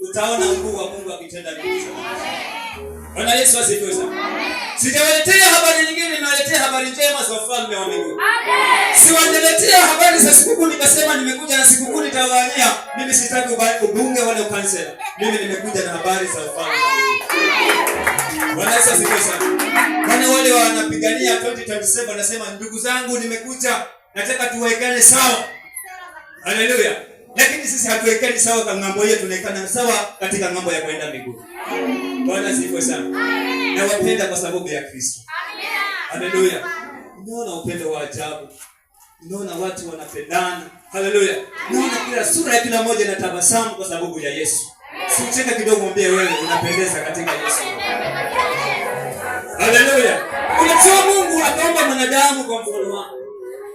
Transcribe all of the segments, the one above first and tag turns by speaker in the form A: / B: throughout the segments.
A: utaona nguvu wa Mungu akitenda miujiza. Bwana Yesu asifiwe sana. Sijawaletea habari nyingine, nimewaletea habari njema za ufalme wa mbinguni. Siwaletea habari za sikukuu nikasema nimekuja na sikukuu nitawagawanyia. Mimi sitaki ubunge wala ukansela. Mimi nimekuja na habari za ufalme wa mbinguni. Bwana Yesu asifiwe sana. Wale wanapigania 2027 wanasema ndugu zangu nimekuja nataka tuwekane sawa. Haleluya. Lakini sisi hatuwekani sawa kwa ng'ambo hiyo, tunaekana sawa katika ng'ambo ya kwenda mbinguni. Bwana asifiwe sana. Na wapenda kwa sababu ya Kristo. Haleluya. Unaona upendo wa ajabu. Unaona watu wanapendana. Haleluya. Unaona kila sura ya kila mmoja inatabasamu kwa sababu ya Yesu. Sicheka kidogo mwambie wewe unapendeza katika Yesu. Haleluya. Unajua Mungu akaumba mwanadamu kwa mfano wake.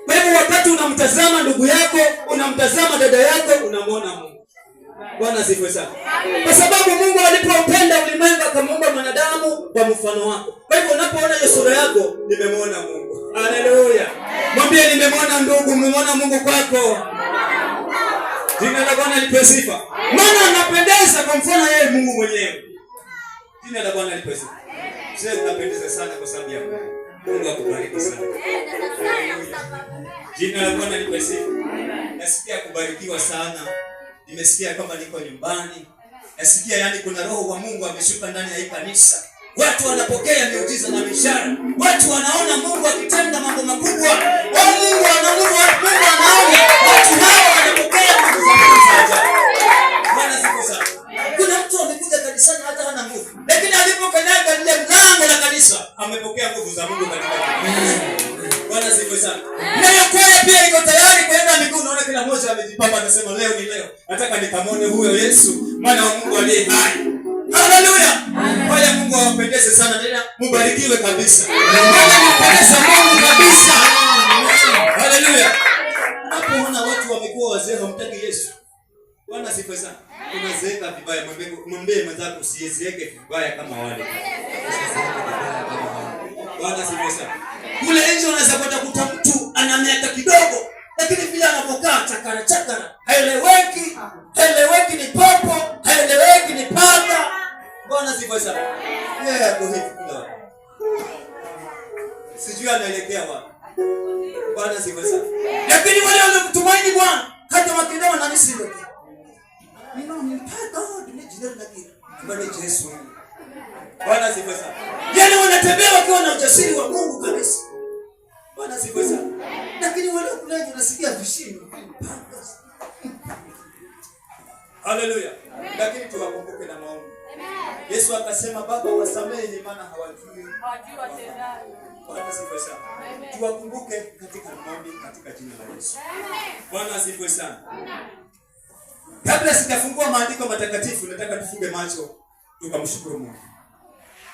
A: Kwa hivyo wakati unamtazama ndugu yako, unamtazama dada yako, unamwona Mungu. Bwana asifiwe sana. Kwa sababu Mungu alipopenda ulimwengu akamuumba mwanadamu kwa mfano wake. Kwa hivyo unapoona hiyo sura yako, nimemwona Mungu. Haleluya. Mwambie nimemwona ndugu, nimemwona Mungu kwako. Jina la Bwana lipewe sifa. Maana anapendeza kwa mfano yeye Mungu mwenyewe. Jina la Bwana lipewe sifa. Sasa unapendeza sana kwa sababu ya Mungu. Mungu akubariki sana. Jina la Bwana lipewe sifa. Nasikia kubarikiwa sana. Nimesikia kama niko nyumbani. Nasikia yani kuna roho wa Mungu ameshuka ndani ya hii kanisa. Watu wanapokea miujiza na mishara. Watu wanaona Mungu akitenda mambo makubwa. Mungu anaona, Mungu anaona. Watu hao wanapokea miujiza. Bwana siku sana. Kuna mtu amekuja kanisani hata hana nguvu. Lakini alipokanyaga ile mlango la kanisa, amepokea nguvu za Mungu katika kanisa. Bwana siku sana. Na kwaya pia iko tayari kwenda mbinguni. Unaona kila mmoja amejipamba anasema leo ni leo. Nataka nikamwone huyo Yesu, mwana wa Mungu aliye hai. Haleluya. Wale Mungu awapendeze sana tena mbarikiwe kabisa. Mpendeze Mungu kabisa. Haleluya. Unapoona watu wamekuwa wazee hamtaki Yesu. Bwana sifa sana. Unazeeka vibaya, mwambie mwenzako usizeeke vibaya kama wale. Bwana sifa sana. Kule nje unaweza kwenda kuta mtu ana miaka kidogo, lakini pia anapokaa chakara. Haeleweki ni popo, haeleweki ni paka. Bwana sifa sana. Yeye hapo hivi kila wakati. Sijui anaelekea wapi. Bwana sifa sana. Lakini wale waliomtumaini Bwana hata wakienda na misiri. Ni mpaka jina lake. Bwana Yesu. Bwana sifa sana. Yaani wanatembea wakiwa na ujasiri wa Mungu kabisa. Bwana sifa sana. Lakini wale kule wanasikia vishindo. Haleluya. Lakini tuwakumbuke na maombi. Yesu akasema Baba wasamehe maana hawajui watendayo. Bwana asifiwe sana. Tuwakumbuke katika maombi katika jina la Yesu. Bwana asifiwe sana. Kabla sijafungua maandiko matakatifu nataka tufunge macho tukamshukuru Mungu.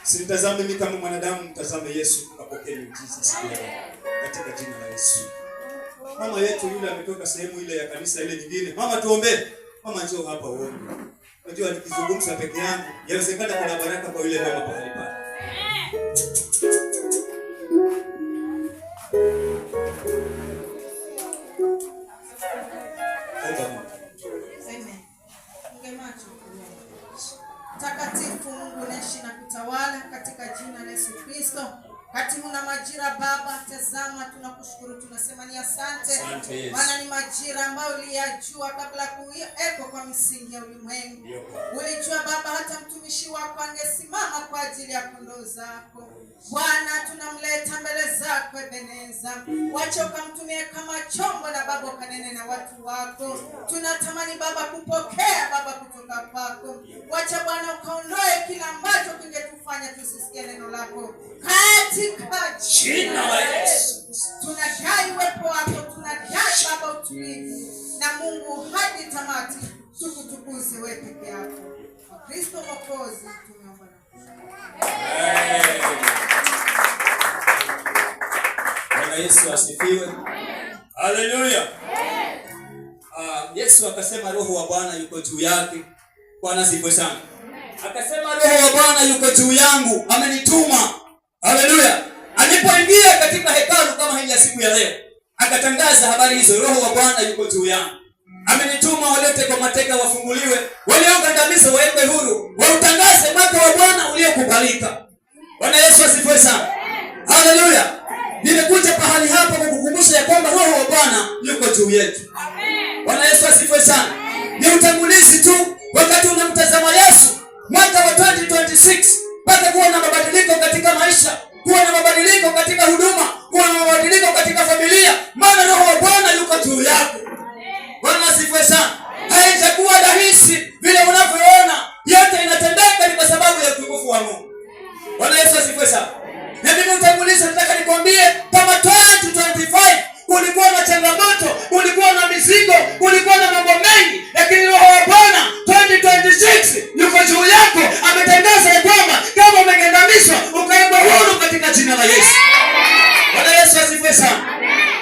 A: Sitazame mimi kama mwanadamu, mtazame Yesu apokee miujiza siku ya katika jina la Yesu. Mama yetu yule ametoka sehemu ile ya kanisa ile nyingine. Mama tuombe. Mama njoo hapa uombe. Unajua nikizungumza peke yangu, yawezekana kuna baraka kwa yule mama pale pale.
B: Takatifu Mungu unaishi na kutawala katika jina la Yesu Kristo. Kati muna majira Baba, tazama tunakushukuru, tunasema ni asante. Maana ni majira ambayo uliyajua kabla kuweko kwa misingi ya ulimwengu. Ulijua Baba hata mtumishi wako angesimama kwa ajili ya kondoo zako. Bwana tunamleta mbele zako Ebeneza. Wacha ukamtumie kama chombo na Baba ukanene na watu wako. Tunatamani Baba kupokea Baba kutoka kwako. Wacha Bwana ukaondoe kila ambacho kingetufanya tusisikie neno lako. Katika jina la Yesu. Tunadai uwepo wako, tunadai Baba utulivu. Na Mungu hadi tamati tukutukuze wewe peke yako. Kristo Mwokozi tumeomba.
A: Bwana Yesu asifiwe. Haleluya. Yesu akasema roho wa Bwana yuko juu yake. Bwana asifiwe sana. Akasema roho wa Bwana yuko juu yangu, amenituma. Haleluya. Alipoingia katika hekalu kama hili ya siku ya leo, akatangaza habari hizo, roho wa Bwana yuko juu yangu. Amenituma waliotekwa mateka wafunguliwe, waliogandamizwa wawekwe huru, wautangaze mwaka wa Bwana uliokubalika. Bwana Yesu asifiwe sana. Haleluya. Nimekuja pahali hapa kukukumbusha ya kwamba Roho wa Bwana yuko juu yetu. Bwana Yesu asifiwe sana. Ni utangulizi tu. Wakati unamtazama Yesu mwaka wa 2026 mpaka kuwa na mabadiliko katika maisha, kuwa na mabadiliko katika huduma, kuwa na mabadiliko katika familia, maana Roho wa Bwana yuko juu yako. Bwana asifiwe sana. Haijakuwa rahisi vile unavyoona, yote inatendeka ni kwa sababu ya utukufu wa Mungu. Bwana Yesu asifiwe sana. Na mimi utangulizi nataka nikwambie kama 2025 kulikuwa na changamoto, kulikuwa na mizigo, kulikuwa na mambo mengi, lakini Roho wa Bwana 2026 yuko juu yako. Ametangaza ya kwamba kama umegandamizwa ukawekwa huru katika jina la Yesu. Bwana Yesu asifiwe sana.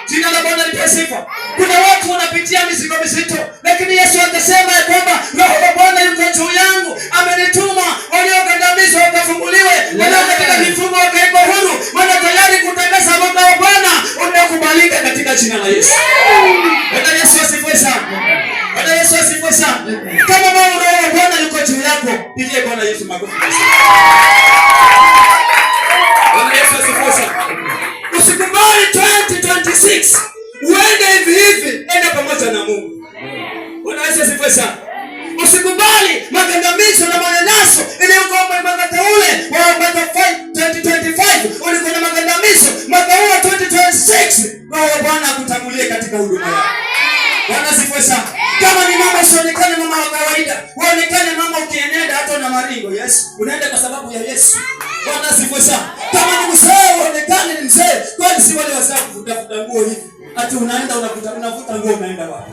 A: Jina la Bwana lipewe sifa. Kuna watu wanapitia mizigo mizito, lakini Yesu akasema ya kwamba Roho wa Bwana yuko juu yangu, amenituma waliogandamizwa wakafunguliwe, walio katika vifungo wakawekwa huru, maana tayari kutangaza mwaka wa Bwana unakubalika katika jina la Yesu. Bwana Yesu asifiwe sana. Bwana Yesu asifiwe sana. Kama Roho wa Bwana yuko juu yako, pigie Bwana Yesu makofi. Bwana Yesu asifiwe sana. Usikubali 2026 uende hivi, enda pamoja na Mungu. Bwana Yesu asifiwe sana. Usikubali magandamizo na manyanyaso iliyokuwa mwaka ule wa mwaka 2025 ulikuwa na magandamizo. Mwaka huu wa 2026 Roho wa Bwana akutangulie katika huduma yako. Bwana asifiwe sana. Kama ni mama usionekane mama wa kawaida, uonekane mama ukienenda hata na maringo. Yes, unaenda kwa sababu ya Yesu. Bwana asifiwe sana. Kama ni mzee uonekane ni mzee, kwani si wale wazee kutafuta nguo hivi. Hata unaenda unavuta nguo unaenda wapi?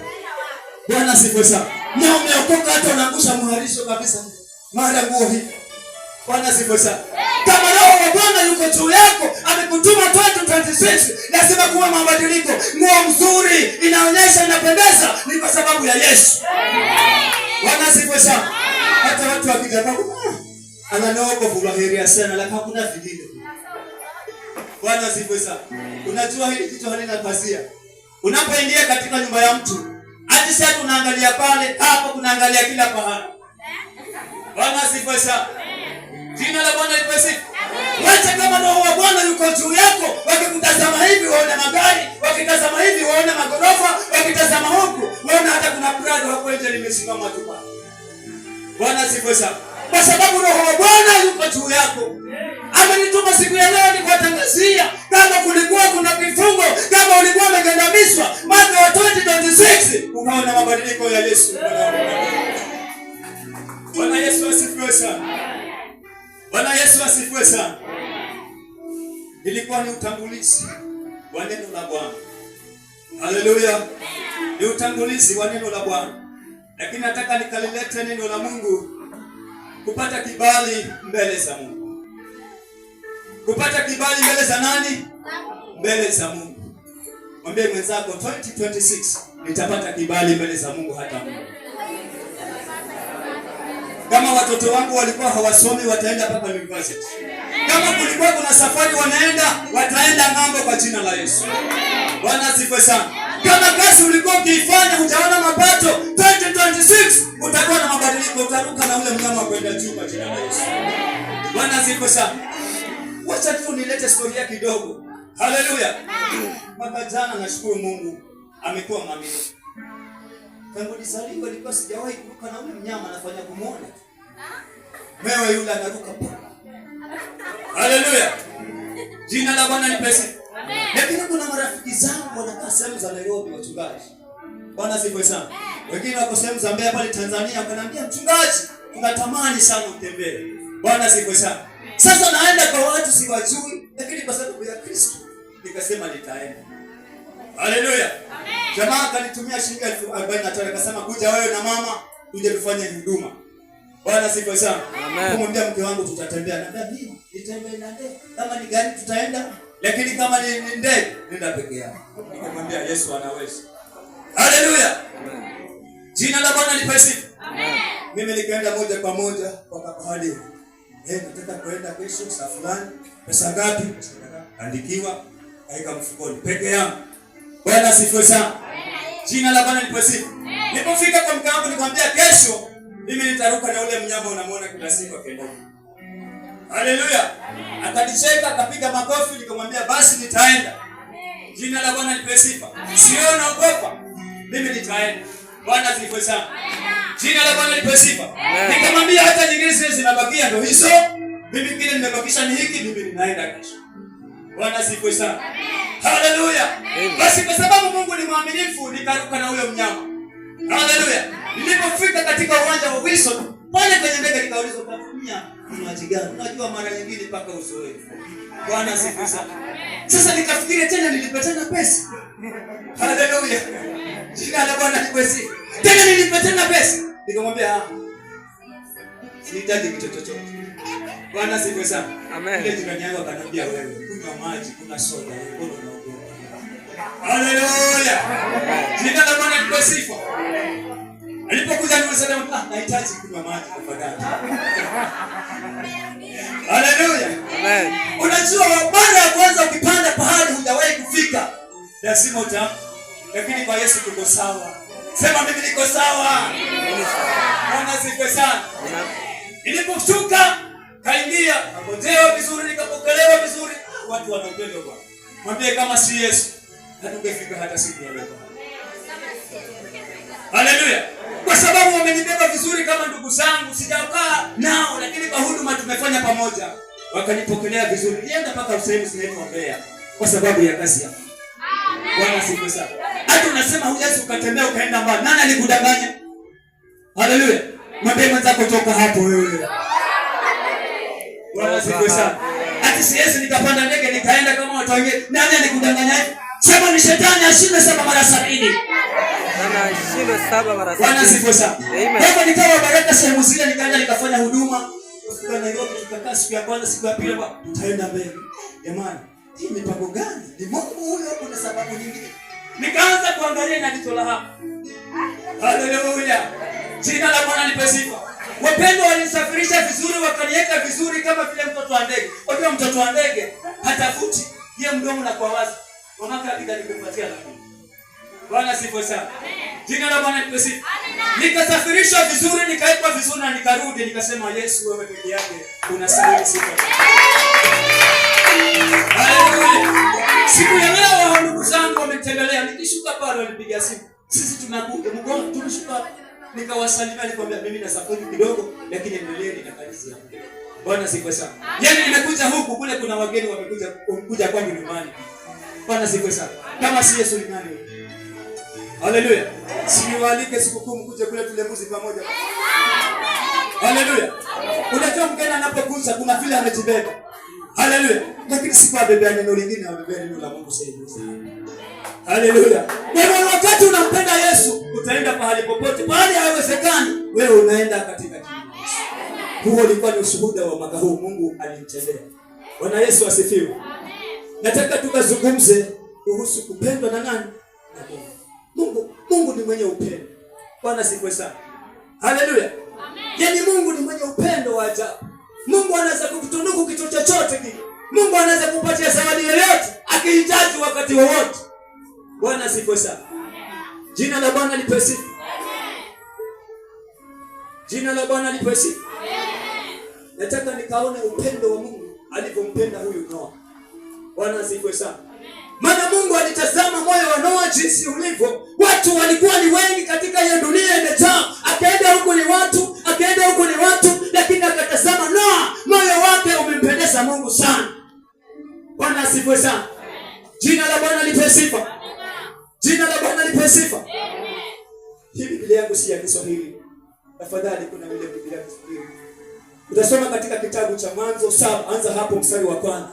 A: Bwana asifiwe sana. Na umeokoka hata unaangusha mharisho kabisa. Mara nguo hivi. Bwana asifiwe sana. Kama Roho wa Bwana yuko juu yako, amekutuma 2026, lazima kuwa mabadiliko. Nguo nzuri inaonyesha inapendeza ni kwa sababu ya Yesu. Bwana asifiwe sana. Hata watu wakija kwangu, ananoko furaha sana lakini hakuna vingine. Bwana asifiwe sana. Unajua hili kitu halina pazia. Unapoingia katika nyumba ya mtu, hadi sasa unaangalia pale, hapo kunaangalia kila pahali. Bwana asifiwe sana. Jina la Bwana lipewe sifa. Wacha kama Roho wa Bwana yuko juu yako, wakikutazama hivi waone magari, wakitazama hivi waone magorofa, wakitazama huku waone hata kuna Prado hapo nje limesimama tu pale. Bwana asifiwe sana. Kwa sababu Roho wa Bwana yuko juu yako. Amenituma siku ya leo nikuwatangazia kama kulikuwa kuna kifungo, kama ulikuwa umegandamizwa, mwaka wa 2026 ukaona mabadiliko ya Yesu. Bwana Yesu asifiwe sana. Bwana Yesu asifiwe sana. Ilikuwa ni utangulizi wa neno la Bwana. Haleluya. Ni utangulizi wa neno la Bwana. Lakini nataka nikalilete neno la Mungu kupata kibali mbele za Mungu. Kupata kibali mbele za nani? Mbele za Mungu. Mwambie mwenzako 2026 nitapata kibali mbele za Mungu hata Mungu. Kama watoto wangu walikuwa hawasomi wataenda mpaka university. Kama kulikuwa kuna safari wanaenda, wataenda ng'ambo kwa jina la Yesu. Bwana asifiwe sana. Kama kazi ulikuwa ukiifanya hujaona mapato, 2026 utakuwa na mabadiliko, utaruka na ule mnyama kwenda juu kwa jina la Yesu. Bwana asifiwe sana. Wacha tu nilete historia kidogo. Haleluya. Mwaka jana nashukuru Mungu amekuwa mwaminifu. Tangu nizaliwe nilikuwa sijawahi kuruka na ule mnyama anafanya kumuona. Wewe yule anaruka pa. Haleluya. Jina la Bwana lipewe sifa. Lakini kuna marafiki zangu wanakaa sehemu za Nairobi wachungaji. Bwana asifiwe sana. Wengine wako sehemu za Mbeya pale Tanzania wakaniambia mchungaji, tunatamani sana utembee. Bwana asifiwe sana. Sasa naenda kwa watu siwajui, lakini kwa sababu ya Kristo nikasema nitaenda. Haleluya. Jamaa akanitumia shilingi 45 akasema kuja wewe na mama tuje tufanye huduma. Bwana asifiwe sana. Kumwambia mke wangu tutatembea na ndani. Nitembee na ndege. Kama ni gari tutaenda, lakini kama ni ndege nenda peke yako. Nikamwambia Yesu anaweza. Haleluya. Jina la Bwana lipewe sifa. Amen. Mimi nikaenda moja kwa moja kwa pahali. Nataka kwenda kesho saa fulani. Pesa ngapi? Andikiwa, kaika mfukoni peke yangu. Bwana asifiwe sana. Jina la Bwana lipewe sifa. Nilipofika kwa mke wangu nikamwambia kesho mimi nitaruka na ule mnyama unamuona kila siku akienda. Haleluya. Akanicheka, akapiga makofi, nikamwambia basi nitaenda. Jina la Bwana lipewe sifa. Sio naogopa. Mimi nitaenda. Bwana asifiwe sana. Jina la Bwana lipewe sifa. Nikamwambia hata nyingine zile zinabakia ndio hizo. Mimi kile nimebakisha ni hiki, mimi ninaenda kesho. Bwana asifiwe sana. Haleluya. Basi kwa sababu Mungu ni mwaminifu nikaruka na huyo mnyama. Haleluya. Nilipofika katika uwanja wa Wilson, pale kwenye ndege nikaulizwa utatumia kinywaji gani? Unajua mara nyingine mpaka uzoee. Bwana asifiwe sana. Sasa nikafikiria tena nilipatana pesa. Haleluya. Jina la Bwana lipewe sifa. Tena nilipatana pesa. Nikamwambia sihitaji kitu chochote. Bwana asifiwe sana.
C: Amen.
A: Ile jirani yangu akaniambia wewe, kunywa maji, kuna soda, wewe unaogopa. Haleluya. Jina la Bwana lipewe sifa. Alipokuja nilisema nahitaji kunywa maji tafadhali. Haleluya.
C: Amen.
A: Unajua mara ya kwanza ukipanda pahali hujawahi kufika, lazima lakini kwa Yesu tuko sawa. Sema mimi niko sawa. Bwana asifiwe sana. Niliposhuka kaingia, napotewa vizuri, nikapokelewa vizuri. Watu wanapenda Bwana. Mwambie kama si Yesu, hatungefika hata siku ya leo. Haleluya. Kwa sababu wamenibeba vizuri kama ndugu zangu, sijakaa nao lakini kwa huduma tumefanya pamoja. Wakanipokelea vizuri. Nienda mpaka sehemu zinaitwa Mbeya kwa sababu ya kazi yako. Bwana asifiwe sana. Hata unasema huwezi ukatembea ukaenda mbali. Nani alikudanganya? Haleluya. Mwambie mwenzako toka hapo wewe. Bwana asifiwe sana. Ati siwezi nikapanda ndege nikaenda kama watu wengine. Nani alikudanganya? Sema ni shetani ashinde 7 mara 70. Bwana asifiwe sana. Hapo nikawa baraka sehemu zile, nikaenda nikafanya huduma. Kufika Nairobi tukakaa siku ya kwanza, siku ya pili tutaenda mbele. Jamani, hii mipango gani? Ni Mungu huyo au kuna sababu nyingine? Nikaanza kuangalia na jicho la hapa. Haleluya. Jina la Bwana lipewe sifa. Wapendwa, walinisafirisha vizuri, wakaniweka vizuri kama vile mtoto wa ndege. Unajua mtoto wa ndege hatafuti yeye mdomo na kwa wazi. Mamaka alida nikupatia na mimi. Bwana asifiwe sana. Jina la Bwana lipewe sifa. Nikasafirishwa vizuri, nikaekwa vizuri na nikarudi nikasema Yesu wewe peke yake unastahili sifa. Haleluya. Siku ya leo ndugu zangu wametembelea, nikishuka pale walipiga simu. Sisi tunakuja mgongo tumeshuka, nikawasalimia nikamwambia mimi na safari kidogo lakini endeleeni na kazi yangu. Bwana asifiwe sana. Yaani nimekuja huku, kule kuna wageni wamekuja kwangu nyumbani. Bwana asifiwe sana. Kama si Yesu ni nani? Haleluya. Siwaalike sikukuu mkuje kule tule mbuzi pamoja. Haleluya. Unajua mgeni anapokuja kuna vile amejibeba. Haleluya. Lakini si kwa bebea neno lingine, amebeba neno la Mungu sana. Haleluya. Kwa wakati unampenda Yesu, utaenda pahali popote. Pahali haiwezekani, wewe unaenda katika jina la Yesu. Huo ulikuwa ni ushuhuda wa mwaka huu Mungu alimtendea. Bwana Yesu asifiwe. Nataka tukazungumze kuhusu kupendwa na nani? Na Mungu. Mungu ni mwenye upendo. Bwana asifiwe sana. Haleluya. Amen. Yaani Mungu ni mwenye upendo wa ajabu. Mungu anaweza kukutunuku kitu chochote kile. Mungu anaweza kukupatia zawadi yoyote akihitaji wakati wowote. Bwana asifiwe sana. Jina la Bwana lipewe sifa. Jina la Bwana lipewe sifa. Nataka nikaone upendo wa Mungu alivyompenda huyu Noa. Bwana asifiwe sana. Maana Mungu alitazama moyo wa Noa jinsi ulivyo. Watu walikuwa ni wengi katika hiyo dunia imejaa. Akaenda huko ni watu, akaenda huko ni watu, lakini akatazama Noa, moyo wake umempendeza Mungu sana. Bwana asifiwe sana. Jina la Bwana lipewe sifa. Jina la Bwana lipewe sifa. Hii Biblia yangu si ya Kiswahili. Tafadhali kuna ile Biblia ya Kiswahili. Utasoma katika kitabu cha Mwanzo 7, anza hapo mstari wa 1.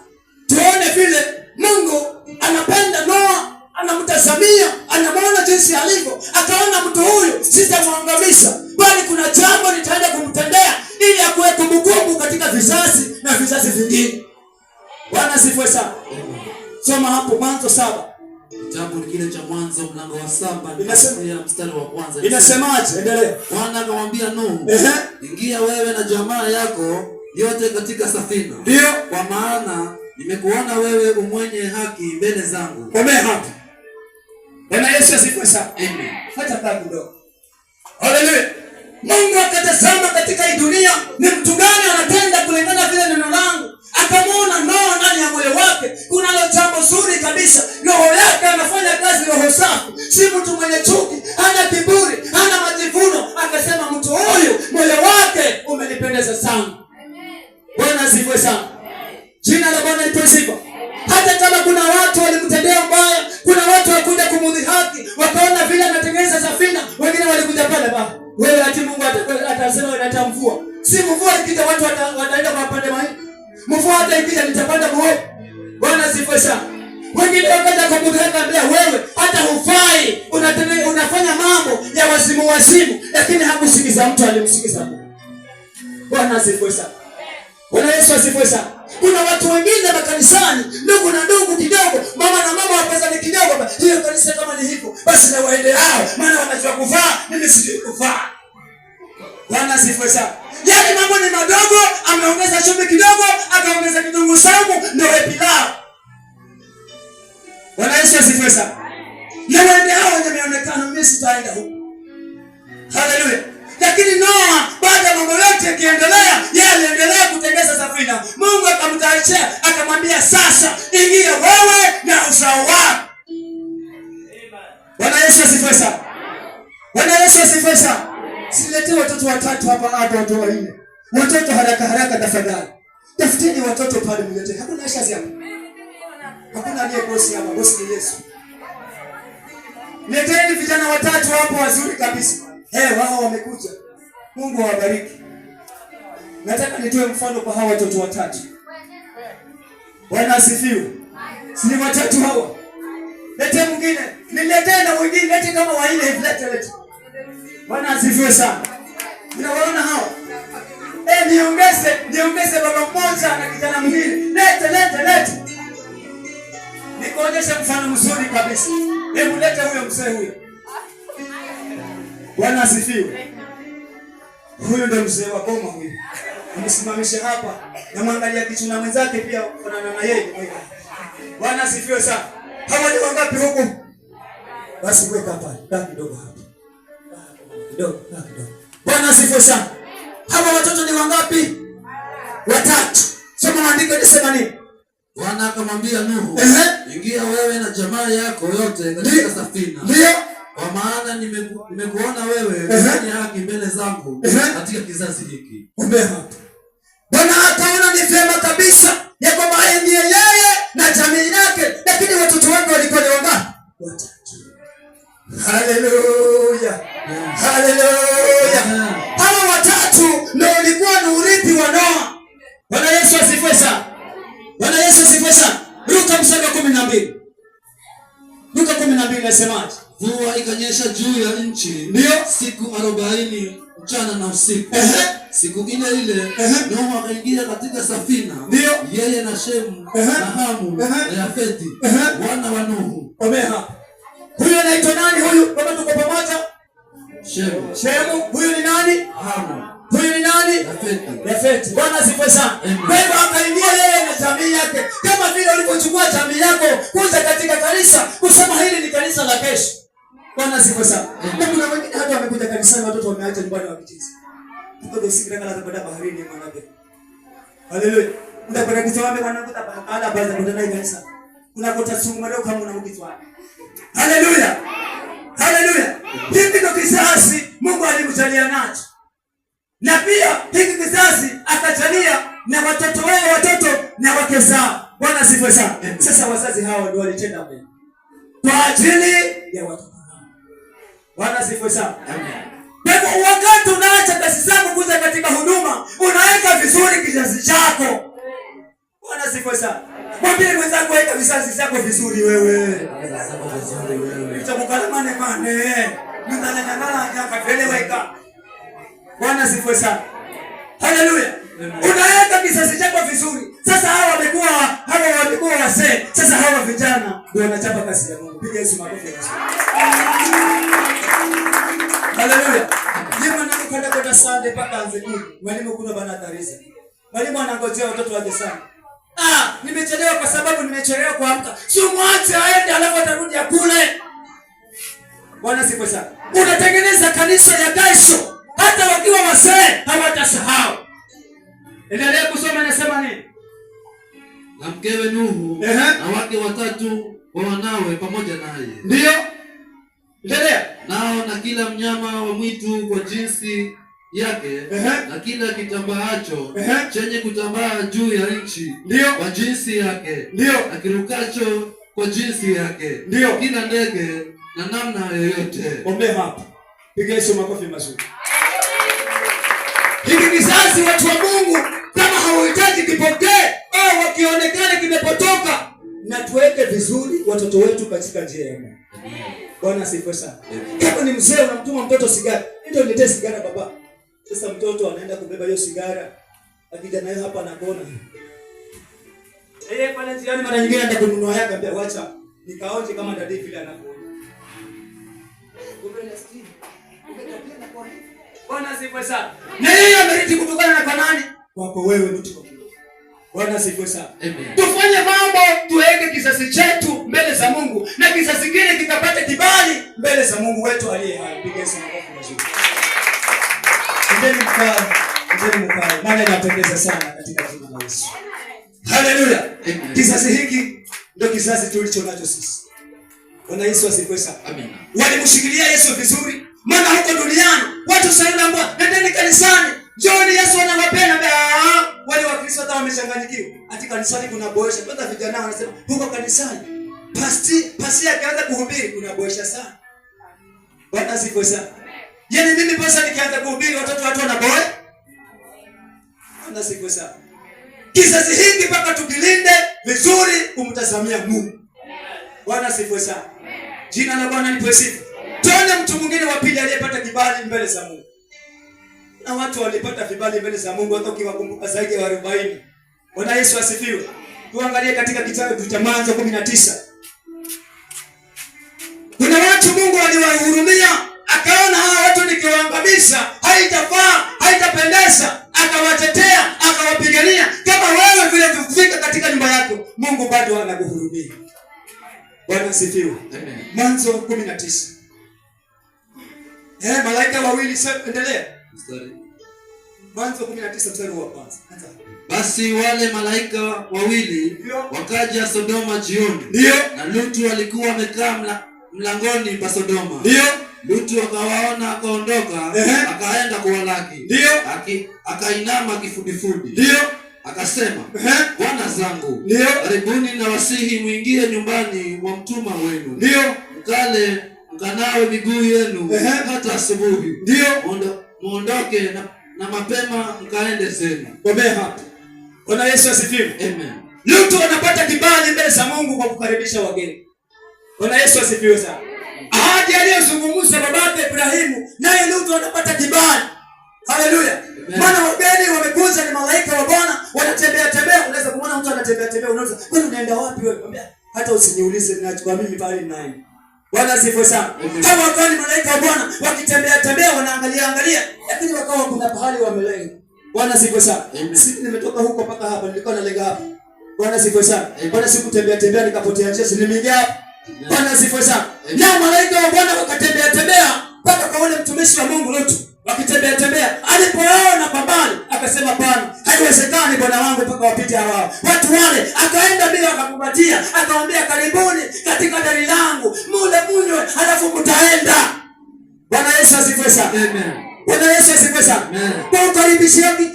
A: Tuone vile Mungu anapenda Noa, anamtazamia, anamwona jinsi alivyo. Akaona mtu huyu sitamwangamiza, bali kuna jambo nitaenda kumtendea ili akuwe kumbukumbu katika vizazi na vizazi vingine. Bwana asifiwe sana. Soma hapo Mwanzo 7.
C: Kitabu kile cha Mwanzo mlango wa 7 mstari wa 1.
A: Inasemaje? Endelea.
C: Bwana akamwambia Nuhu, ingia wewe na jamaa yako yote katika safina.
A: Ndio.
C: Kwa maana nimekuona wewe umwenye haki mbele zangu.
A: Komea hapo. Bwana Yesu asifiwe sana.
C: Amen.
A: Hata kaa kidogo. Haleluya. Mungu akatazama katika hii dunia ni mtu gani anatenda kulingana vile neno langu. Akamwona Noa ndani ya moyo wake kunalo jambo zuri kabisa. Roho yake anafanya kazi, roho safi, si mtu mwenye chuki, hana kiburi, hana majivuno. Akasema mtu huyu moyo wake umenipendeza sana. Bwana asifiwe sana. Jina la Bwana lipewe sifa. Hata kama kuna watu walimtendea mbaya, kuna watu wakuja kumudhihaki, wakaona vile anatengeneza safina, wengine walikuja pale baba. Wewe ati Mungu atasema unaleta mvua. Si mvua ikija watu wataenda kwa pande mahindi. Mvua hata ikija nitapanda mvua. Bwana asifiwe sana. Wengine wakaja kumudhihaki ambia wewe hata hufai, unafanya mambo ya wazimu, lakini hakusikiza mtu, alimsikiza Mungu. Bwana asifiwe sana. Bwana Yesu asifiwe sana. Kuna watu wengine makanisani, ndugu na ndugu kidogo, mama na mama wapezani kidogo, hiyo kanisa kama ni hivyo, basi na waende hao, maana wanajua kuvaa, mimi sijui kuvaa. Bwana asifiwe sana. Yaani mambo ni madogo, ameongeza chumvi kidogo, akaongeza kitunguu saumu, ndio pilau. Bwana Yesu asifiwe sana. Na waende hao wenye mionekano, mimi sitaenda huko. Haleluya. Lakini Noa baada ya mambo yote yakiendelea, yeye aliendelea kutengeza safina. Mungu akamtayarishia, akamwambia sasa ingia wewe na uzao wako. Bwana Yesu asifiwe sana. Bwana Yesu asifiwe sana. Silete watoto watatu hapa, hata watoto wanne. Watoto haraka tafadhali. Tafuteni watoto pale mlete. Hakuna shazi hapa. Hakuna aliye bosi hapa, bosi ni Yesu. Leteni vijana watatu hapo wazuri kabisa. Wao wamekuja. Mungu awabariki. Nataka nitoe mfano kwa hawa watoto watatu. Bwana asifiwe. Si ni watatu hawa? Lete mwingine. Niletee na mwingine, lete kama wanne hivi, lete. Bwana asifiwe sana. Unawaona hawa? Niongeze baba mmoja na kijana mwingine. Lete. Nikuonyeshe mfano mzuri kabisa. Hebu lete huyo mzee huyo. Bwana asifiwe. Huyu ndio mzee wa boma huyu. Nisimamishe hapa na mwangalia kichwa na mwenzake pia kufanana na yeye. Bwana asifiwe sana. Hawa ni wangapi huku? Basi weka hapa. Kaa kidogo hapa. Kidogo. Bwana asifiwe sana. Hawa watoto ni wangapi? Watatu. Soma maandiko yanasema nini?
C: Bwana akamwambia Nuhu, ingia wewe na jamaa yako yote katika safina.
A: Ndio.
C: Kwa maana nimekuona wewe mwenye haki mbele zangu katika kizazi hiki.
A: Bwana akaona ni vyema kabisa ya kwamba ndiye yeye na jamii yake, lakini watoto wake walikuwa ni wangapi? Watatu. Haleluya. Hawa watatu ndio walikuwa ni urithi wa Noa. Bwana Yesu asifiwe sana. Luka mstari wa 12. Luka 12 inasemaje?
C: Mvua ikanyesha juu ya nchi siku 40 mchana na usiku. Siku ile Noa akaingia katika safina, yeye na Shemu na Hamu na Yafeti, wana wa Nuhu.
A: Huyu anaitwa nani huyu? Baba tuko pamoja.
C: Shemu.
A: Huyu ni nani?
C: Hamu.
A: Huyu ni nani? Yafeti. Bwana asifiwe sana. Kwa hivyo akaingia yeye na jamii yake, kama vile ulivyochukua jamii yako kuja katika kanisa kusema hili ni kanisa la kesho. Bwana asifiwe sana. Na kuna wengine hata wamekuja kanisani, watoto wameacha nyumbani wakicheza. Tuko sikira kala kwenda baharini mwanabe. Haleluya. Unapenda kutoa mwanangu baada baada kwenda na kanisa. Unakota sumu leo kama unamkitwa. Haleluya. Hiki ndio kizazi Mungu alimjalia nacho. Na pia hiki kizazi akajalia na watoto na wake zao. Bwana asifiwe sana. Sasa wazazi hawa ndio walitenda mema kwa ajili ya watoto wao. Bwana asifiwe sana. Kwa hivyo wakati unaacha kazi zako kuja katika huduma, unaweka vizuri kizazi chako. Bwana asifiwe sana. Mwambie mwenzako weka vizazi chako vizuri wewe. Nitakukala mane. Mtanyang'ana yakapeleweka. Bwana asifiwe sana. Haleluya. Unaweka kizazi chako vizuri. Sasa hawa wamekuwa wazee. Sasa hawa vijana ndio wanachapa kazi ya Mungu. Piga Yesu makofi. Haleluya. Jema na kwenda Sunday paka anze kuni. Mwalimu kuna bana Teresa. Mwalimu anangojea watoto waje sana. Nimechelewa kwa sababu kuamka. Sio mwache aende alafu atarudi akule. Bwana asifiwe sana. Unatengeneza kanisa ya Gaiso, hata wakiwa wazee hawatasahau. Endelea kusoma, nasema nini?
C: Na mkewe Nuhu na wake watatu wa wanawe pamoja naye.
A: Ndio. Endelea.
C: Nao na kila mnyama wa mwitu kwa jinsi yake, na kila kitambaacho chenye kutambaa juu ya nchi kwa jinsi yake, na kirukacho kwa jinsi yake, kila ndege na namna yoyote.
A: Ombe hapa. Piga Yesu makofi mazuri. Hiki kizazi, watu wa Mungu, kama hawahitaji kipokee au wakionekana kimepotoka, na tuweke vizuri watoto wetu katika njia ya Mungu. Bwana asifiwe sana. Kama ni mzee unamtuma mtoto sigara, ndio niletee sigara baba. Sasa mtoto anaenda kubeba hiyo sigara, akija nayo hapa anaona. Pale njiani mara nyingine anaenda kununua yake, ambia wacha nikaonje kama dadi vile anakuona. Bwana asifiwe sana. Na yeye amerithi kutokana na Kanani. Wako wewe mtu wa Mungu. Bwana asifiwe sana. Tufanye mambo, tuweke kizazi chetu mbele za Mungu, na kizazi kingine kikapata kibali mbele za Mungu wetu aliye hai. Piga Yesu makofi mazuri. Ndeni mkao. Maana inapendeza sana katika jina la Yesu. Haleluya. Kizazi hiki ndio kizazi tulicho nacho sisi. Bwana Yesu asifiwe sana. Amen. Walimshikilia Yesu vizuri, maana huko duniani watu sana ambao nendeni kanisani, njooni Yesu anawapenda. Wale wa Kristo hata wamechanganyikiwa. Ati kanisani kuna boesha. Kwanza vijana wanasema huko kanisani pasi akianza kuhubiri kuna boesha sana. Bwana asifiwe sana. Yaani mimi pasa nikianza kuhubiri watu wanaboe. Bwana asifiwe sana. Kizazi hiki mpaka tukilinde vizuri kumtazamia Mungu. Bwana asifiwe sana. Jina la Bwana lipewe sifa. Tuone mtu mwingine wa pili aliyepata kibali mbele za Mungu. Na watu walipata vibali mbele za Mungu hata ukiwakumbuka zaidi ya 40. Bwana Yesu asifiwe. Tuangalie katika kitabu cha Mwanzo 19. Kuna watu Mungu aliwahurumia, akaona hawa watu nikiwaangamiza haitafaa, haitapendeza, akawatetea, akawapigania. Kama wewe vile kufika katika nyumba yako, Mungu bado anakuhurumia. Bwana asifiwe. Amen. Mwanzo 19. Malaika wawili, endelea. Mwanzo 19 mstari wa kwanza.
C: Basi wale malaika wawili wakaja Sodoma jioni.
A: Ndio.
C: Na Lutu alikuwa amekaa mlangoni pa Sodoma.
A: Ndio.
C: Lutu akawaona, akaondoka, akaenda kuwalaki.
A: Ndio.
C: Akainama kifudifudi.
A: Ndio.
C: Akasema, bwana zangu,
A: ndio,
C: karibuni na wasihi muingie nyumbani mwa mtuma wenu.
A: Ndio.
C: Mkale mkanawe miguu yenu hata asubuhi.
A: Ndio.
C: Muondoke na mapema mkaende zenu.
A: Ombe hapa. Bwana Yesu asifiwe.
C: Amen.
A: Lutu anapata kibali mbele za Mungu kwa kukaribisha wageni. Bwana Yesu asifiwe sana. Ahadi aliyozungumza babake Ibrahimu, naye Lutu anapata kibali. Haleluya. Maana wageni wamekuja, ni malaika wa Bwana, wanatembea. Unaweza kumwona mtu anatembea, unaweza, "Kwani unaenda wapi wewe?" Mwambie, "Hata usiniulize, ninachukua mimi pale ninaye." Bwana asifiwe sana. Kama wakawa ni malaika wa Bwana, wakitembea wanaangalia, lakini wakawa kuna pahali wamelenga. Bwana asifiwe sana. Sisi nimetoka huko mpaka hapa, nilikuwa nalenga hapa. Bwana asifiwe sana. Bwana sikutembea nikapotea njia, nimeingia hapa. Bwana asifiwe sana. Na malaika wa Bwana wakatembea mpaka kwa wale mtumishi wa Mungu Lutu. Wakitembea alipoona kwa mbali akasema, "Bwana, haiwezekani bwana wangu mpaka wapite hawa watu wale." Akaenda bila akakumbatia, akamwambia, "Karibuni katika dari langu, mule munywe, halafu mtaenda." Bwana Yesu asifiwe sana.
C: Amen.
A: Bwana Yesu asifiwe sana. Kwa ukaribishaji,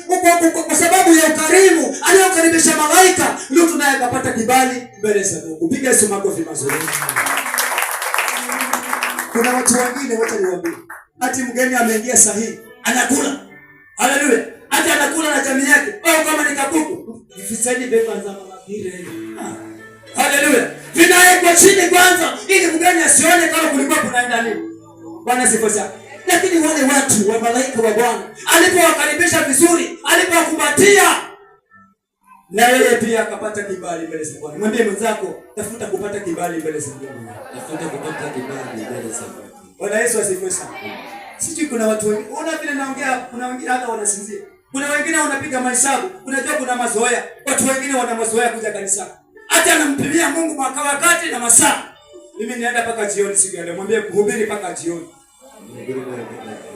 A: kwa sababu ya ukarimu aliyokaribisha malaika, Lutu naye akapata kibali mbele za Mungu. Piga Yesu makofi mazuri. Kuna watu wengine wote niwaambie, ati mgeni ameingia sahihi, anakula. Haleluya. Ati anakula na jamii yake. Au kama ni kakuku, vifisaidi beba za mama vile. Haleluya. Vinaekwa chini kwanza ili mgeni asione kama kulikuwa kunaenda nini. Bwana asifiwe sana. Lakini wale watu wa malaika wa Bwana alipowakaribisha vizuri, alipowakumbatia, na yeye pia akapata kibali mbele za Bwana. Mwambie mwenzako, tafuta kupata kibali mbele za Bwana.
C: Tafuta kupata kibali mbele za Bwana.
A: Bwana Yesu asifiwe sana. Sijui kuna watu wengine, unaona vile naongea, kuna wengine hata wanasinzia. Kuna wengine wanapiga mahesabu. Unajua kuna mazoea. Watu wengine wana mazoea kuja kanisani. Hata anampimia Mungu wakati na masaa. Mimi nienda paka jioni siku ya leo. Mwambie kuhubiri paka jioni.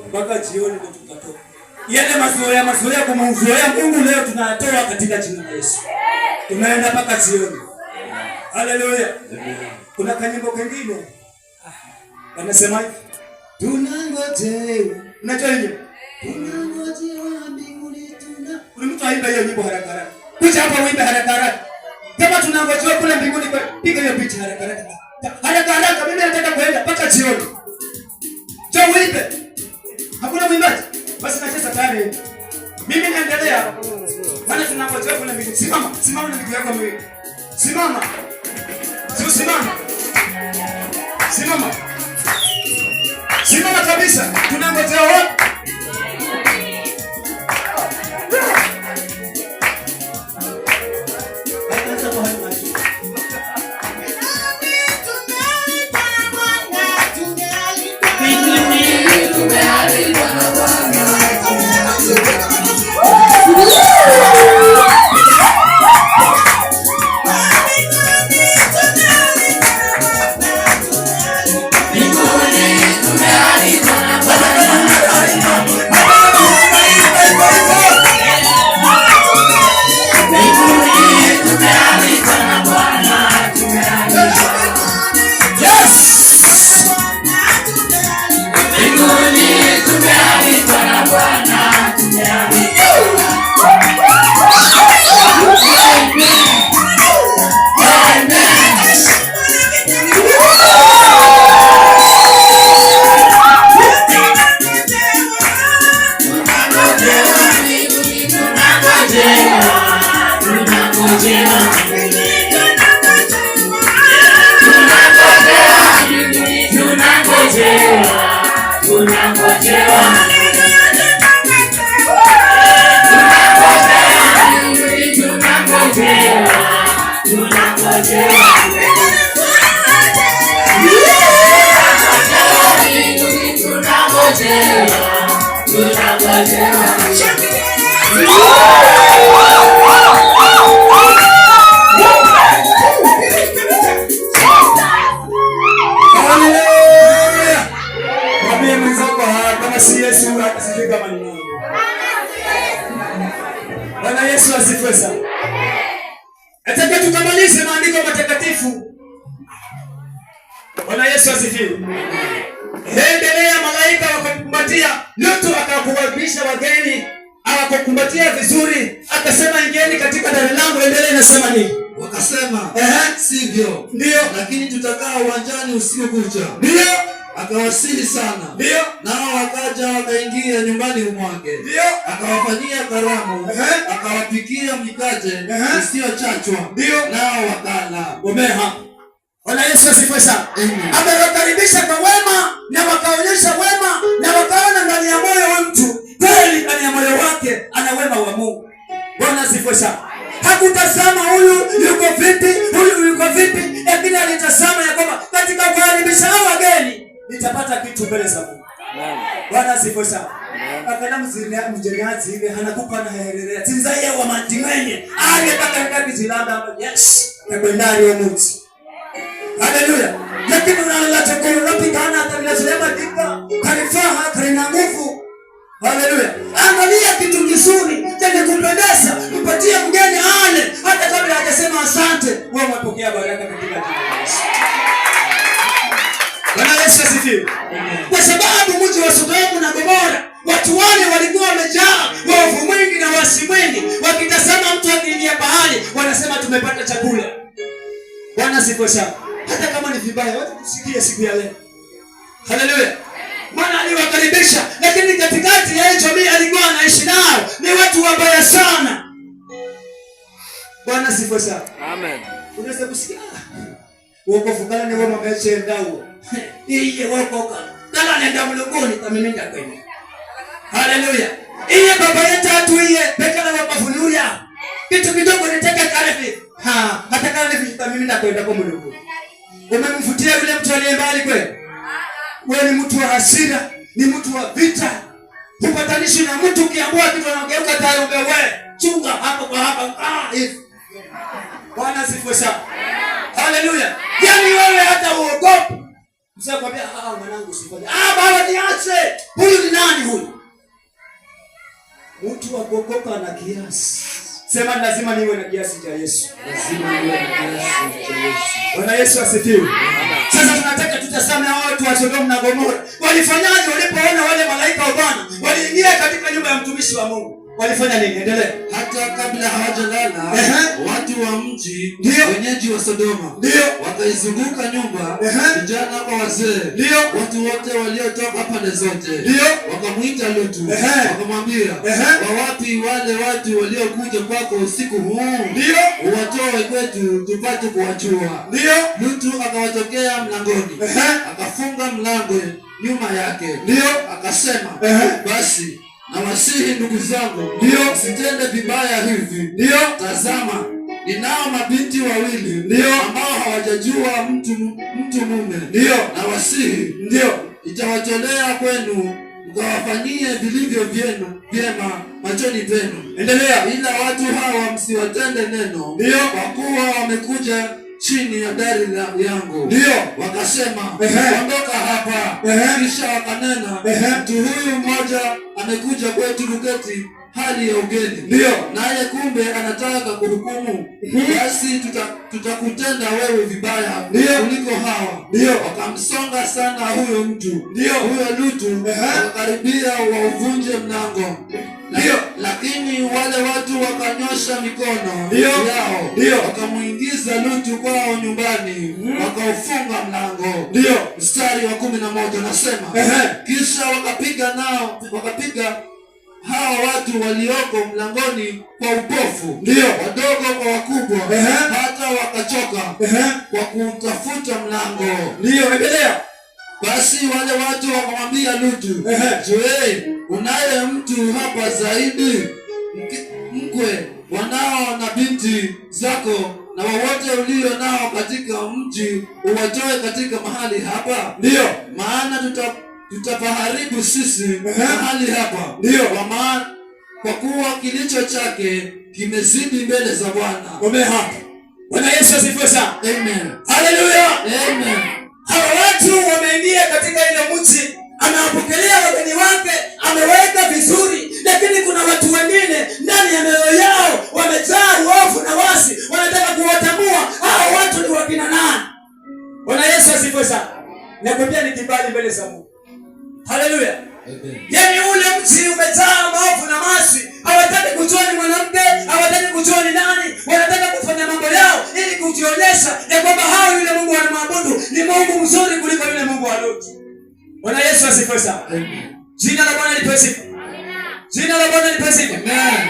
A: mpaka jioni ndio tutatoka. Yale mazoea kumzoea Mungu leo tunatoa katika jina la Yesu. Tunaenda mpaka jioni. Haleluya. Kuna kanyimbo kengine wanasema tunangojea. Unajua hiyo? Tunangojea mbinguni tuna. Kuna mtu aimba hiyo nyimbo haraka haraka. Kuja hapa uimbe haraka haraka. Kama tunangojea kule mbinguni, piga hiyo picha haraka haraka. Haraka haraka, mimi nataka kuenda mpaka jioni. Njoo uimbe. Hakuna mwimbaji. Basi nacheza tayari. Mimi naendelea. Maana tunangojea kule mbinguni. Simama na miguu yako miwili. Simama. Sio simama. Simama kabisa. Tunangojea wote. Bwana Yesu asifiwe sana. Nataka tukamalize maandiko matakatifu. Bwana Yesu asifiwe. Endelea, malaika wakakumbatia, Lutu akakukaribisha wageni, akakukumbatia vizuri, akasema ingieni katika dari langu. Endelea, inasema nini?
C: Wakasema, sivyo.
A: Ndio.
C: Lakini tutakaa uwanjani usiku kucha.
A: Ndio.
C: Akawasihi sana.
A: Ndio.
C: Nao wakaja wakaingia nyumbani mwake.
A: Ndio.
C: Akawafanyia karamu. Akawapikia mikate isiyochachwa.
A: Ndio.
C: Nao wakala.
A: Umeha. Bwana Yesu asifiwe sana. Amewakaribisha kwa wema na wakaonyesha wema na wakaona ndani ya moyo wa mtu kweli, ndani ya moyo wake ana wema wa Mungu. Bwana asifiwe sana. Hakutazama huyu yuko vipi, huyu yuko vipi, lakini alitazama ya kwamba katika kukaribisha hao wageni nitapata kitu mbele za Mungu. Bwana asifiwe sana. Akana mjeriazi hivi anakupa na helelea. Tinzaye wa mandingwenye. Mpaka ngapi zilanda. Yes. Na kwendari wa muti. Haleluya. Lakini unalatakolo unapigana hata ninasema dika. Kalifaha, kalina nguvu. Haleluya. Angalia kitu kizuri chenye kupendeza, mpatie mgeni ale hata kabla hajasema asante, wewe umepokea baraka katika jina la Yesu. Bwana Yesu asifiwe. Kwa sababu mji wa Sodoma na Gomora watu wale walikuwa wamejaa waovu mwingi na wasi mwingi, wakitazama mtu akiingia bahari wanasema tumepata chakula. Bwana asifiwe sana. Hata kama ni vibaya, watu tusikie siku ya leo. Haleluya. Maana aliwakaribisha, lakini katikati ya jamii alikuwa anaishi nao ni watu wabaya sana. Bwana asifiwe sana. Amen. Unaweza kusikia wokovu kana ni wao maisha ndao. Iye wokoka. Kana nenda mlunguni kama mimi ndakwenda. Haleluya. Iye baba yetu atu iye pekana wabafunuya. Kitu kidogo nitaka kalefi. Hata kana ni kama mimi ndakwenda kwa mlunguni. Umemfutia yule mtu aliye mbali kweli? Wewe ni mtu wa hasira, ni mtu wa vita. Upatanishi na mtu kiambua kitu anageuka tayari wewe. Chunga hapo kwa hapa. Hivi. Bwana asifiwe sana. Haleluya. Yaani wewe hata uogope. Mshakwambia mwanangu usifanye. Baba niache. Mtu wa kuokoka na kiasi. Sema lazima niwe na kiasi cha Yesu.
C: Lazima niwe na kiasi cha Yesu.
A: Bwana Yesu asifiwe. Sasa tunataka tutazame hao watu wa Sodoma na Gomora. Walifanyaje walipoona wale malaika wa Bwana? Waliingia katika nyumba ya mtumishi wa Mungu. Walifanya nini? Endelea.
C: Hata kabla hawajalala, watu wa mji, wenyeji wa Sodoma, wakaizunguka nyumba, vijana kwa wazee, watu wote waliotoka pande zote. Wakamuita Lutu, wakamwambia, wawapi wale watu waliokuja kwako usiku huu? Uwatoe kwetu tupate kuwachua. Lutu akawatokea mlangoni, akafunga mlango nyuma yake, akasema, basi nawasihi ndugu zangu, msitende vibaya hivi. Tazama, ninao mabinti wawili ambao hawajajua mtu mume. Nawasihi, itawatolea kwenu, mkawafanyie vilivyo vyema machoni penu. Endelea. Ila watu hawa msiwatende neno, kwa kuwa wamekuja chini ya dari yangu. Wakasema, ondoka hapa. Kisha wakanena, mtu huyu mmoja amekuja kwetu kuketi hali ya ugeni, naye kumbe anataka kuhukumu. Basi tutakutenda wewe vibaya kuliko hawa. Wakamsonga sana huyo mtu, huyo Lutu, wakakaribia wauvunje mlango. Lakini wale watu wakanyosha mikono yao, wakamuingiza Lutu kwao nyumbani, wakaufunga mlango. Mstari wa 11 nasema, kisha wakapiga hao watu walioko mlangoni kwa upofu, wadogo kwa wakubwa, hata wakachoka kwa kutafuta mlango. Endelea. Basi wale watu wakamwambia Lutu, je, unaye mtu hapa zaidi, mkwe, wanao na binti zako, na wowote ulio nao katika mji uwatoe katika mahali hapa? Maana tutapaharibu sisi mahali hapa, kwa kuwa kilicho chake kimezidi mbele za Bwana. Bwana Yesu asifiwe sana. Amen. Haleluya. Amen.
A: Hawa watu wameingia katika ile mji, anawapokelea wageni wake, ameweka vizuri, lakini kuna watu wengine ndani ya mioyo yao wamejaa uovu na wasi, wanataka kuwatambua hao watu ni wakina nani. Bwana Yesu asifiwe sana. Nakwambia ni kibali mbele za Mungu. Haleluya. Yaani ule mji umejaa maovu na maasi, hawataki kujua ni mwanamke, hawataki kujua ni nani, wanataka kufanya mambo yao ili kujionyesha ya kwamba hao yule Mungu wanamwabudu ni Mungu mzuri kuliko yule Mungu wa Lutu. Bwana Yesu asifiwe sana. Jina la Bwana lipewe sifa. Jina la Bwana lipewe sifa.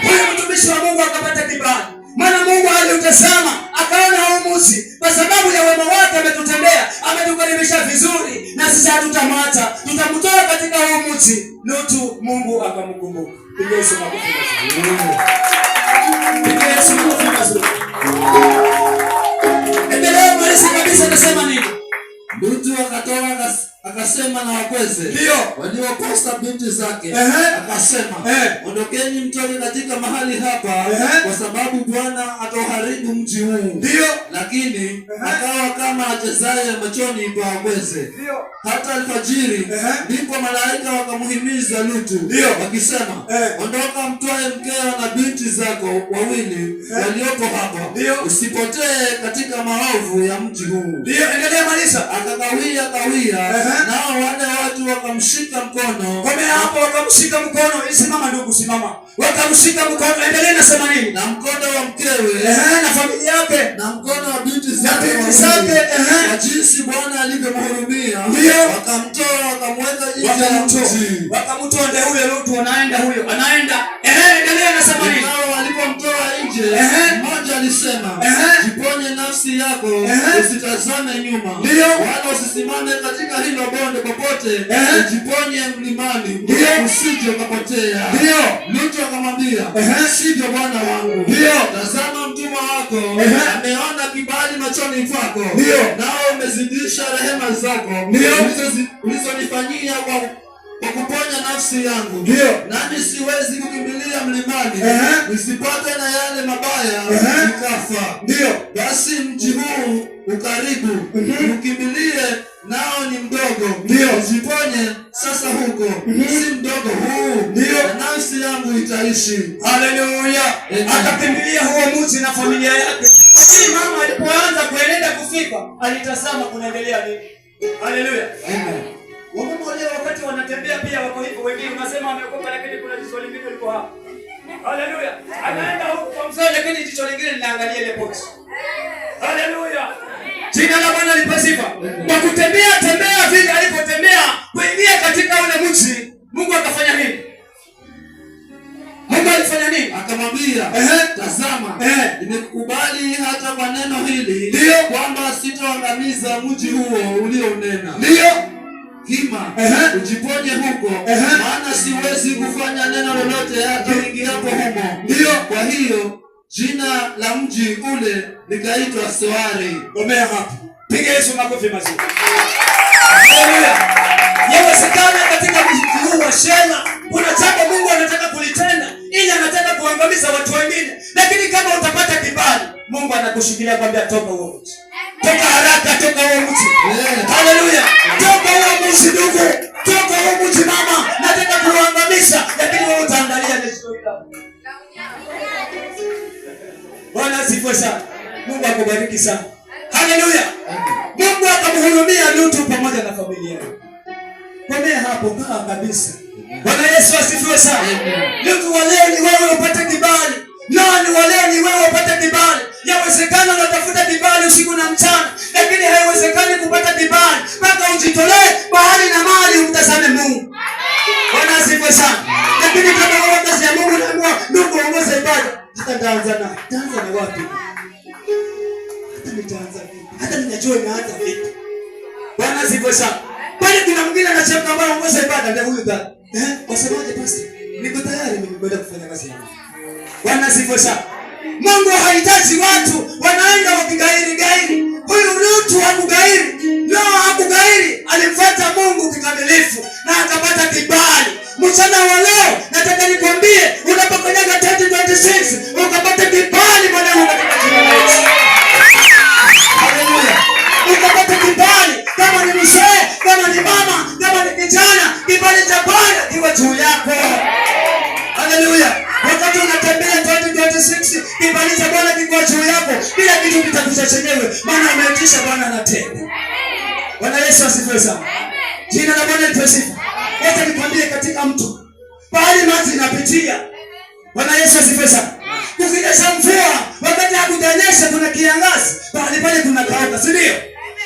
A: Huyu mtumishi wa Mungu akapata kibali, maana Mungu aliutazama akaona huu mji, kwa sababu ya wema wake ametutendea, ametukaribisha vizuri, na sisi hatutamwacha, tutamtoa katika huu mji. Lutu Mungu akamkumbuka. Piga Yesu makofi mazuri. Piga Yesu makofi mazuri. Endelea malisi kabisa, nasema nini?
C: Lutu akatoka akasema na wakweze walioposta binti zake, akasema, ondokeni mtoke katika mahali hapa, kwa sababu Bwana atauharibu mji huu. Lakini akawa kama achezaye machoni pa wakweze. Hata alfajiri ndipo malaika wakamuhimiza Lutu, wakisema, ondoka mtwae mkeo na binti zako wawili waliopo hapa, usipotee katika maovu ya mji huu.
A: Endelea malisa.
C: Akakawia nao wale watu wakamshika mkono.
A: Komea hapo, wakamshika mkono. Simama ndugu, simama. Wakamshika mkono. Endelea, nasema nini?
C: Na mkono wa mkewe,
A: na familia yake,
C: na mkono wa binti zake,
A: kwa
C: jinsi Bwana alivyomhurumia, wakamtoa wakamweka nje ya mji.
A: Wakamtoa ndio huyo Lutu, anaenda. Endelea, nasema nini?
C: Nao walipomtoa nje, mmoja alisema, jiponye nafsi yako, usitazame nyuma, wala usisimame katika hilo bonde popote, jiponye mlimani, usije ukapotea. Lutu akamwambia, sivyo bwana wangu, tazama mtumwa wako ameona kibali machoni pako, nao umezidisha rehema zako ulizonifanyia kwa kukuponya nafsi yangu.
A: Ndio.
C: Nami siwezi kukimbilia mlimani, nisipatwe na yale mabaya nikafa.
A: Ndio.
C: Basi mji huu ukaribu, ukimbilie nao ni mdogo.
A: Ndio.
C: Ujiponye sasa huko, si mdogo huu.
A: Ndio.
C: Na nafsi yangu itaishi.
A: Haleluya. Akakimbilia huo mji na familia yake. Lakini mama alipoanza kuenenda kufika, alitazama kunaendelea nini. Haleluya.
C: Amen.
A: Wamama leo wakati wanatembea pia wako hivyo, wengine unasema wameokoka lakini kuna jicho lingine liko hapa. Haleluya. Anaenda huko kwa mzee lakini jicho lingine linaangalia ile box. Haleluya. Jina la Bwana lipasifa. Kwa kutembea vile alipotembea kuingia katika ule mji, Mungu akafanya nini? Mungu alifanya nini?
C: Akamwambia, tazama, nimekubali hata kwa neno hili,
A: ndio
C: kwamba sitaangamiza mji huo ulionena.
A: Ndio.
C: Hima, ujiponye huko, maana siwezi kufanya neno lolote hata ingiapo humo.
A: Ndio.
C: Kwa hiyo jina la mji ule likaitwa Soari.
A: Omea hapo. Piga Yesu makofi mazuri. Haleluya. Yawezekana katika mji huu wa Shela kuna jambo Mungu anataka kulitenda ili anataka kuangamiza watu wengine. Lakini kama utapata kibali, Mungu anakushikilia kwambia toka huo mji. Toka haraka, toka huo mji. Haleluya. Toka huo mji ndugu. Toka huo mji mama. Nataka kuangamiza, lakini wewe utaangalia nesto hilo. Bwana asifiwe sana. Mungu akubariki sana. Haleluya. Mungu akamhurumia Lutu pamoja na familia yake. Komea hapo kaa kabisa. Bwana Yesu asifiwe sana. Lutu wa leo ni wewe upate kibali. Nani wa leo ni wewe upate kibali. Yawezekana unatafuta kibali usiku na mchana, lakini haiwezekani kupata kibali mpaka ujitolee bahari na mali umtazame Mungu. Bwana asifiwe sana. Lakini kama wewe kazi ya Mungu unaamua ndugu ongoza ibada, hata nitaanza na wapi? Hata nitaanza vipi? Hata ninajua inaanza vipi. Bwana asifiwe sana. Bali kuna mwingine anasema kwamba ongoza ibada ndio huyu dada. Wasemaje pastor? Niko tayari mimi kwenda kufanya kazi yangu. Bwana asifiwe sana. Mungu hahitaji watu wanaenda wakigairi. Huyu Lutu hakugairi. Hakugairi. Alimfuata Mungu kikamilifu na akapata kibali. Mchana wa leo nataka nikwambie unapokanyaga 2026 ukapata kibali mwanangu katika jina la Yesu. Haleluya. Ukapata kibali kama ni mzee, kama ni mama, kama ni kijana, kibali cha Bwana kiwe juu yako. Haleluya. Wakati unatembea 2026 kibali cha Bwana kiko juu yako, bila kitu kitakuja chenyewe, maana ameitisha Bwana anatenda. Bwana Yesu asifiwe sana. Jina la Bwana lipasifa. Wacha nikwambie katika mto pahali maji inapitia. Bwana Yesu asifiwe sana. Kukinyesha mvua, wakati hakujanyesha kuna kiangazi, pahali pale kuna kauka, si ndio?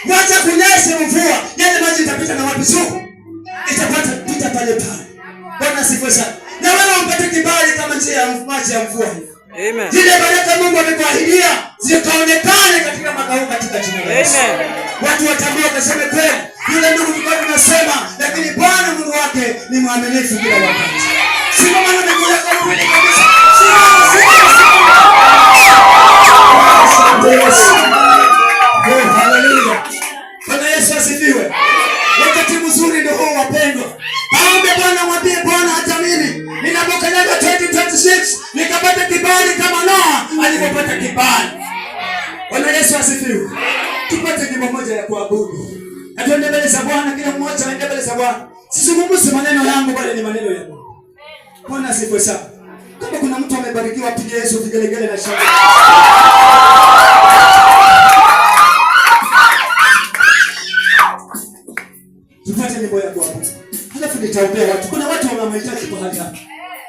A: Wacha kunyesha mvua, yale maji itapita na wapi juu? Pita pale. Bwana asifiwe sana. Na wewe upate kibali kama njia ya maji ya mvua hivi.
D: Amen.
A: Zile baraka Mungu amekuahidia zikaonekane katika makao katika jina la Yesu. Amen. Watu watambue waseme kweli. Yule ndugu tulikuwa tunasema, lakini Bwana Mungu wake ni mwaminifu kila wakati. Simama na miguu yako kweli kabisa. Haleluya. Bwana Yesu asifiwe. Wakati mzuri ndio huo wapendwa. Aombe Bwana, mwambie Bwana hata mimi ninapokanyaga 2026 nikapata kibali kama Noa alipopata kibali. Bwana Yesu asifiwe. Tupate nyimbo moja ya kuabudu. Na tuende mbele za Bwana, kila mmoja aende mbele za Bwana. Sizungumzi maneno yangu bali ni maneno ya Mungu. Bwana asifiwe sana. Kama kuna mtu amebarikiwa apige Yesu vigelegele na shangwe. Tupate nyimbo ya kuabudu. Halafu nitaombea watu. Kuna watu wanamhitaji mahali hapa.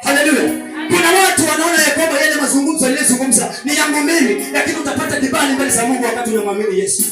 A: Haleluya. Kuna watu wanaona ya kwamba yale mazungumzo aliyozungumza ni yangu mimi, lakini utapata kibali mbele za Mungu wakati unamwamini Yesu.